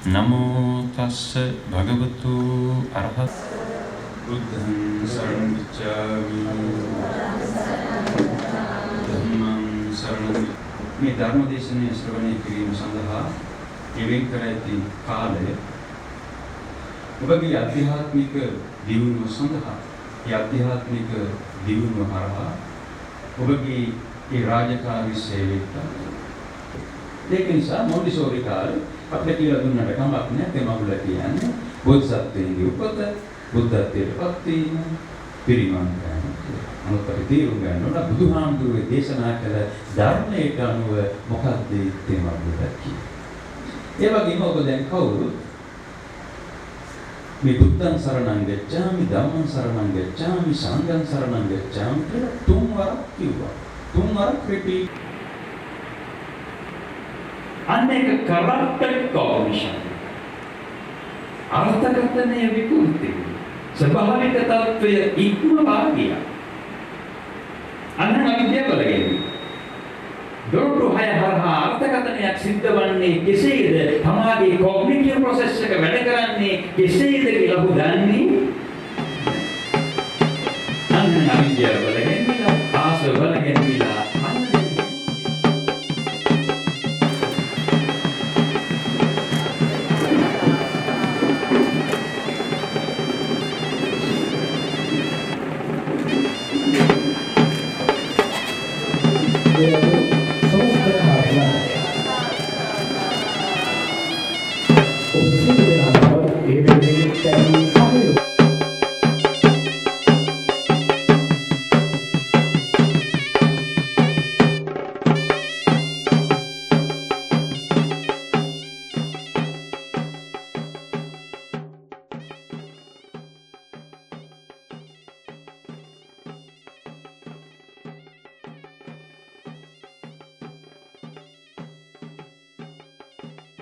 නමෝ තස්ස භගවතු අරහත් බුද්ධං සරණං ගච්ඡාමි ධම්මං සරණං මේ ධර්ම දේශනාව ශ්‍රවණය කිරීම සඳහා යෙවෙන් කර ඇති කාලය ඔබගේ අධ්‍යාත්මික දියුණුව සඳහා ඒ අධ්‍යාත්මික දියුණුව හරහා ඔබගේ ඒ රාජකාරී සේවයට ඒක නිසා මොන්ටිසෝරි කාලේ අපිට කියලා දුන්නට කමක් නැහැ තෙමඟුල කියන්නේ බෝධිසත්වයන්ගේ උපත බුද්ධත්වයට පත් වීම පිරිනමන ගන්න. නමුත් අපි තේරුම් ගන්න ඕන බුදුහාමුදුරුවෝ දේශනා කළ ධර්මයට අනුව මොකක්ද තෙමඟුල කියන්නේ. ඒ වගේම ඔබ දැන් කවුරුත් මේ බුද්ධං සරණං ගච්ඡාමි ධම්මං සරණං ගච්ඡාමි සංඝං සරණං ගච්ඡාමි කියලා තුන් වරක් කිව්වා. තුන් වරක් රිපීට්. අනේක කරක්ටර් කොමිෂන් අර්ථකථනය විකෘති ස්වභාවික තත්වය ඉක්මවා ගියා. අන්න අවිද්‍යාව බලගෙන දොරටු හය හරහා අර්ථකථනයක් සිද්ධ වන්නේ කෙසේද? තමාගේ කොග්නිටිව් ප්‍රොසෙස් එක වැඩ කරන්නේ කෙසේද කියලා ඔහු දන්නේ. අන්න අවිද්‍යාව බලගෙන